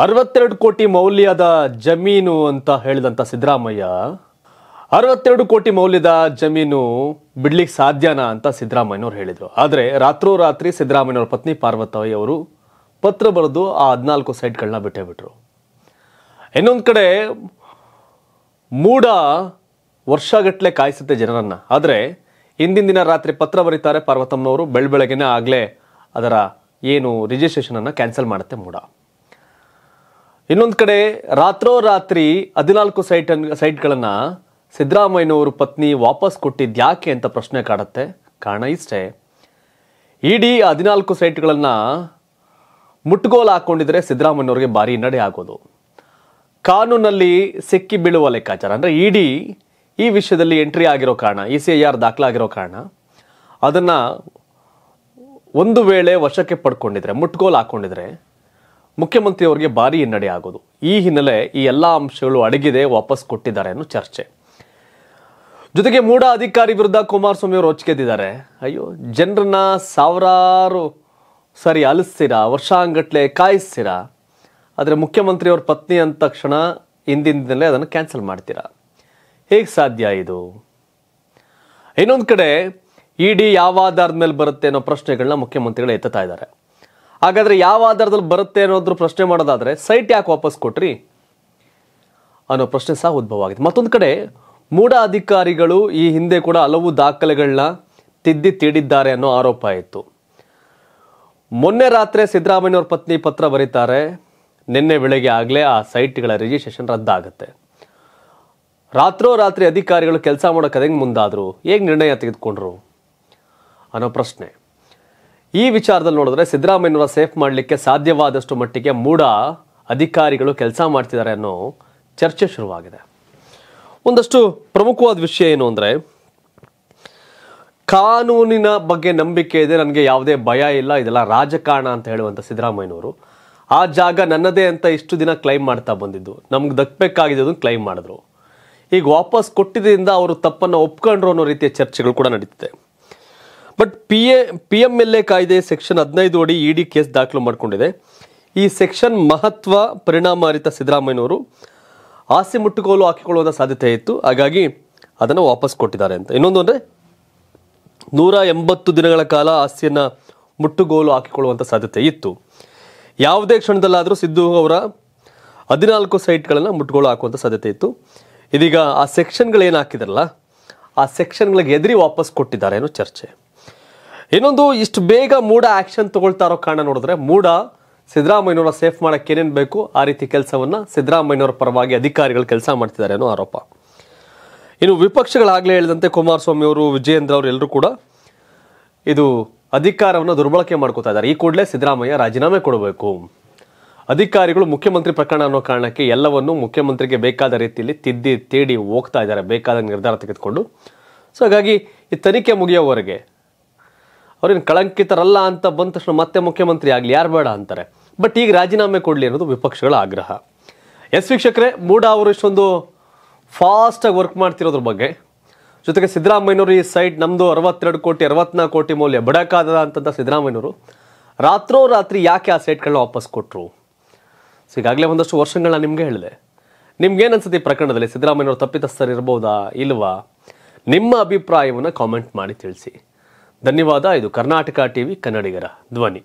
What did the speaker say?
62 ಕೋಟಿ ಮೌಲ್ಯದ ಜಮೀನು ಅಂತ ಹೇಳಿದಂತ ಸಿದ್ದರಾಮಯ್ಯ 62 ಕೋಟಿ ಮೌಲ್ಯದ ಜಮೀನು ಬಿಡ್ಲಿಕ್ಕೆ ಸಾಧ್ಯನಾ ಅಂತ ಸಿದ್ದರಾಮಯ್ಯನವರು ಹೇಳಿದ್ರು. ಆದರೆ ರಾತ್ರೋರಾತ್ರಿ ಸಿದ್ದರಾಮಯ್ಯನವರ ಪತ್ನಿ ಪಾರ್ವತವ್ವ ಅವರು ಪತ್ರ ಬರೆದು ಆ 14 ಸೈಟ್ಗಳನ್ನ ಬಿಟ್ಟೇ ಬಿಟ್ರು. ಇನ್ನೊಂದು ಕಡೆ ಮೂಡ ವರ್ಷಗಟ್ಟಲೆ ಕಾಯಿಸುತ್ತೆ ಜನರನ್ನ. ಆದರೆ ಹಿಂದಿನ ದಿನ ರಾತ್ರಿ ಪತ್ರ ಬರೀತಾರೆ ಪಾರ್ವತಮ್ಮನವರು, ಬೆಳಬೆಳಗ್ಗೆನೇ ಆಗ್ಲೇ ಅದರ ಏನು ರಿಜಿಸ್ಟ್ರೇಷನ್ ಅನ್ನ ಕ್ಯಾನ್ಸಲ್ ಮಾಡುತ್ತೆ ಮೂಡ. ಇನ್ನೊಂದು ಕಡೆ ರಾತ್ರೋರಾತ್ರಿ 14 ಸೈಟ್ಗಳನ್ನ ಸಿದ್ದರಾಮಯ್ಯನವರು ಪತ್ನಿ ವಾಪಸ್ ಕೊಟ್ಟಿದ್ಯಾಕೆ ಅಂತ ಪ್ರಶ್ನೆ ಕಾಡುತ್ತೆ. ಕಾರಣ ಇಷ್ಟೇ, ಇಡೀ 14 ಸೈಟ್ಗಳನ್ನ ಮುಟ್ಟುಗೋಲು ಹಾಕೊಂಡಿದ್ರೆ ಸಿದ್ದರಾಮಯ್ಯನವರಿಗೆ ಭಾರಿ ಹಿನ್ನಡೆ ಆಗೋದು. ಕಾನೂನಲ್ಲಿ ಸಿಕ್ಕಿ ಬೀಳುವ ಲೆಕ್ಕಾಚಾರ ಅಂದ್ರೆ ಇಡಿ ಈ ವಿಷಯದಲ್ಲಿ ಎಂಟ್ರಿ ಆಗಿರೋ ಕಾರಣ, ECIR ದಾಖಲಾಗಿರೋ ಕಾರಣ ಅದನ್ನ ಒಂದು ವೇಳೆ ವಶಕ್ಕೆ ಪಡ್ಕೊಂಡಿದ್ರೆ, ಮುಟ್ಟುಗೋಲು ಹಾಕೊಂಡಿದ್ರೆ ಮುಖ್ಯಮಂತ್ರಿ ಅವರಿಗೆ ಭಾರಿ ಹಿನ್ನಡೆ ಆಗೋದು. ಈ ಹಿನ್ನೆಲೆ ಈ ಎಲ್ಲಾ ಅಂಶಗಳು ಅಡಗಿದೆ, ವಾಪಸ್ ಕೊಟ್ಟಿದ್ದಾರೆ ಅನ್ನೋ ಚರ್ಚೆ. ಜೊತೆಗೆ ಮೂಡ ಅಧಿಕಾರಿ ವಿರುದ್ಧ ಕುಮಾರಸ್ವಾಮಿ ಅವರು ರೊಚ್ಚಿಗೆದ್ದಿದ್ದಾರೆ. ಅಯ್ಯೋ, ಜನರನ್ನ ಸಾವಿರಾರು ಸರಿ ಅಲಿಸ್ತೀರಾ, ವರ್ಷಾಂಗಟ್ಲೆ ಕಾಯಿಸ್ತೀರಾ, ಆದರೆ ಮುಖ್ಯಮಂತ್ರಿ ಅವ್ರ ಪತ್ನಿ ಅಂದ ತಕ್ಷಣ ಹಿಂದಿನದಲ್ಲೇ ಅದನ್ನು ಕ್ಯಾನ್ಸಲ್ ಮಾಡ್ತೀರಾ. ಹೇಗೆ ಸಾಧ್ಯ ಇದು? ಇನ್ನೊಂದು ಕಡೆ ಇಡಿ ಯಾವ ಆಧಾರದ ಮೇಲೆ ಬರುತ್ತೆ ಅನ್ನೋ ಪ್ರಶ್ನೆಗಳನ್ನ ಮುಖ್ಯಮಂತ್ರಿಗಳು ಎತ್ತುತ್ತಾ ಇದ್ದಾರೆ. ಹಾಗಾದ್ರೆ ಯಾವ ಆಧಾರದಲ್ಲಿ ಬರುತ್ತೆ ಅನ್ನೋದ್ರ ಪ್ರಶ್ನೆ ಮಾಡೋದಾದ್ರೆ ಸೈಟ್ ಯಾಕೆ ವಾಪಸ್ ಕೊಟ್ರಿ ಅನ್ನೋ ಪ್ರಶ್ನೆ ಸಹ ಉದ್ಭವ ಆಗಿದೆ. ಮತ್ತೊಂದು ಕಡೆ ಮೂಡ ಅಧಿಕಾರಿಗಳು ಈ ಹಿಂದೆ ಕೂಡ ಹಲವು ದಾಖಲೆಗಳನ್ನ ತಿದ್ದಿ ತೀಡಿದ್ದಾರೆ ಅನ್ನೋ ಆರೋಪ ಇತ್ತು. ಮೊನ್ನೆ ರಾತ್ರಿ ಸಿದ್ದರಾಮಯ್ಯವ್ರ ಪತ್ನಿ ಪತ್ರ ಬರೀತಾರೆ, ನಿನ್ನೆ ಬೆಳಗ್ಗೆ ಆಗ್ಲೇ ಆ ಸೈಟ್ಗಳ ರಿಜಿಸ್ಟ್ರೇಷನ್ ರದ್ದಾಗುತ್ತೆ. ರಾತ್ರೋರಾತ್ರಿ ಅಧಿಕಾರಿಗಳು ಕೆಲಸ ಮಾಡೋಕೆ ಹೆಂಗೆ ಮುಂದಾದ್ರು, ಹೇಗೆ ನಿರ್ಣಯ ತೆಗೆದುಕೊಂಡ್ರು ಅನ್ನೋ ಪ್ರಶ್ನೆ. ಈ ವಿಚಾರದಲ್ಲಿ ನೋಡಿದ್ರೆ ಸಿದ್ದರಾಮಯ್ಯನವರ ಸೇಫ್ ಮಾಡಲಿಕ್ಕೆ ಸಾಧ್ಯವಾದಷ್ಟು ಮಟ್ಟಿಗೆ ಮೂಡ ಅಧಿಕಾರಿಗಳು ಕೆಲಸ ಮಾಡ್ತಿದ್ದಾರೆ ಅನ್ನೋ ಚರ್ಚೆ ಶುರುವಾಗಿದೆ. ಒಂದಷ್ಟು ಪ್ರಮುಖವಾದ ವಿಷಯ ಏನು ಅಂದ್ರೆ, ಕಾನೂನಿನ ಬಗ್ಗೆ ನಂಬಿಕೆ ಇದೆ, ನನಗೆ ಯಾವುದೇ ಭಯ ಇಲ್ಲ, ಇದೆಲ್ಲ ರಾಜಕಾರಣ ಅಂತ ಹೇಳುವಂತ ಸಿದ್ದರಾಮಯ್ಯನವರು ಆ ಜಾಗ ನನ್ನದೇ ಅಂತ ಇಷ್ಟು ದಿನ ಕ್ಲೈಮ್ ಮಾಡ್ತಾ ಬಂದಿದ್ದು, ನಮ್ಗೆ ದಕ್ಕಬೇಕಾಗಿದ್ದು ಕ್ಲೈಮ್ ಮಾಡಿದ್ರು. ಈಗ ವಾಪಸ್ ಕೊಟ್ಟಿದ್ದರಿಂದ ಅವರು ತಪ್ಪನ್ನು ಒಪ್ಕೊಂಡ್ರು ಅನ್ನೋ ರೀತಿಯ ಚರ್ಚೆಗಳು ಕೂಡ ನಡೀತಿದೆ. ಬಟ್ PMLA ಕಾಯ್ದೆ ಸೆಕ್ಷನ್ 15 ಅಡಿ ಇಡಿ ಕೇಸ್ ದಾಖಲು ಮಾಡಿಕೊಂಡಿದೆ. ಈ ಸೆಕ್ಷನ್ ಮಹತ್ವ ಪರಿಣಾಮ ಅರಿತ ಸಿದ್ದರಾಮಯ್ಯನವರು ಆಸ್ತಿ ಮುಟ್ಟುಗೋಲು ಹಾಕಿಕೊಳ್ಳುವ ಸಾಧ್ಯತೆ ಇತ್ತು, ಹಾಗಾಗಿ ಅದನ್ನು ವಾಪಸ್ ಕೊಟ್ಟಿದ್ದಾರೆ ಅಂತ. ಇನ್ನೊಂದು ಅಂದ್ರೆ 180 ದಿನಗಳ ಕಾಲ ಆಸ್ತಿಯನ್ನ ಮುಟ್ಟುಗೋಲು ಹಾಕಿಕೊಳ್ಳುವಂತ ಸಾಧ್ಯತೆ ಇತ್ತು. ಯಾವುದೇ ಕ್ಷಣದಲ್ಲಾದರೂ ಸಿದ್ದು ಅವರ 14 ಸೈಟ್ಗಳನ್ನ ಮುಟ್ಟುಗೋಲು ಹಾಕುವಂತ ಸಾಧ್ಯತೆ ಇತ್ತು. ಇದೀಗ ಆ ಸೆಕ್ಷನ್ಗಳು ಏನು ಹಾಕಿದಾರಲ್ಲ, ಆ ಸೆಕ್ಷನ್ಗಳಿಗೆ ಎದುರಿ ವಾಪಸ್ ಕೊಟ್ಟಿದ್ದಾರೆ ಅನ್ನೋ ಚರ್ಚೆ. ಇನ್ನೊಂದು, ಇಷ್ಟು ಬೇಗ ಮೂಡ ಆಕ್ಷನ್ ತಗೊಳ್ತಾ ಇರೋ ಕಾರಣ ನೋಡಿದ್ರೆ ಮೂಡ ಸಿದ್ದರಾಮಯ್ಯನವರ ಸೇಫ್ ಮಾಡಕ್ಕೆ ಏನೇನು ಬೇಕು ಆ ರೀತಿ ಕೆಲಸವನ್ನ ಸಿದ್ದರಾಮಯ್ಯನವರ ಪರವಾಗಿ ಅಧಿಕಾರಿಗಳು ಕೆಲಸ ಮಾಡ್ತಿದ್ದಾರೆ ಅನ್ನೋ ಆರೋಪ. ಇನ್ನು ವಿಪಕ್ಷಗಳಾಗಲೇ ಹೇಳಿದಂತೆ ಕುಮಾರಸ್ವಾಮಿ ಅವರು, ವಿಜಯೇಂದ್ರ ಅವರು ಎಲ್ಲರೂ ಕೂಡ ಇದು ಅಧಿಕಾರವನ್ನು ದುರ್ಬಳಕೆ ಮಾಡ್ಕೋತಾ ಇದ್ದಾರೆ. ಈ ಕೂಡಲೇ ಸಿದ್ದರಾಮಯ್ಯ ರಾಜೀನಾಮೆ ಕೊಡಬೇಕು, ಅಧಿಕಾರಿಗಳು ಮುಖ್ಯಮಂತ್ರಿ ಪ್ರಕರಣ ಅನ್ನೋ ಕಾರಣಕ್ಕೆ ಎಲ್ಲವನ್ನು ಮುಖ್ಯಮಂತ್ರಿಗೆ ಬೇಕಾದ ರೀತಿಯಲ್ಲಿ ತಿದ್ದಿ ತೇಡಿ ಹೋಗ್ತಾ ಇದ್ದಾರೆ, ಬೇಕಾದ ನಿರ್ಧಾರ ತೆಗೆದುಕೊಂಡು. ಸೊ ಹಾಗಾಗಿ ಈ ತನಿಖೆ ಮುಗಿಯೋವರೆಗೆ ಅವ್ರೇನು ಕಳಂಕಿತರಲ್ಲ ಅಂತ ಬಂದ ತಕ್ಷಣ ಮತ್ತೆ ಮುಖ್ಯಮಂತ್ರಿ ಆಗಲಿ, ಯಾರು ಬೇಡ ಅಂತಾರೆ. ಬಟ್ ಈಗ ರಾಜೀನಾಮೆ ಕೊಡಲಿ ಅನ್ನೋದು ವಿಪಕ್ಷಗಳ ಆಗ್ರಹ. ಎಸ್ ವೀಕ್ಷಕರೇ, ಮೂಡ ಅವರು ಇಷ್ಟೊಂದು ಫಾಸ್ಟಾಗಿ ವರ್ಕ್ ಮಾಡ್ತಿರೋದ್ರ ಬಗ್ಗೆ, ಜೊತೆಗೆ ಸಿದ್ದರಾಮಯ್ಯನವರು ಈ ಸೈಟ್ ನಮ್ದು 62 ಕೋಟಿ 64 ಕೋಟಿ ಮೌಲ್ಯ ಬಡಕಾದ ಅಂತಂದ ಸಿದ್ದರಾಮಯ್ಯನವರು ರಾತ್ರೋರಾತ್ರಿ ಯಾಕೆ ಆ ಸೈಟ್ಗಳನ್ನ ವಾಪಸ್ ಕೊಟ್ಟರು? ಸೊ ಈಗಾಗಲೇ ಒಂದಷ್ಟು ವರ್ಷಗಳನ್ನ ನಿಮ್ಗೆ ಹೇಳಿದೆ. ನಿಮ್ಗೇನು ಅನ್ಸುತ್ತೆ ಈ ಪ್ರಕರಣದಲ್ಲಿ? ಸಿದ್ದರಾಮಯ್ಯನವರು ತಪ್ಪಿತಸ್ಥರಿರ್ಬೋದಾ ಇಲ್ವಾ? ನಿಮ್ಮ ಅಭಿಪ್ರಾಯವನ್ನು ಕಾಮೆಂಟ್ ಮಾಡಿ ತಿಳಿಸಿ. ಧನ್ಯವಾದ. ಇದು ಕರ್ನಾಟಕ ಟಿವಿ, ಕನ್ನಡಿಗರ ಧ್ವನಿ.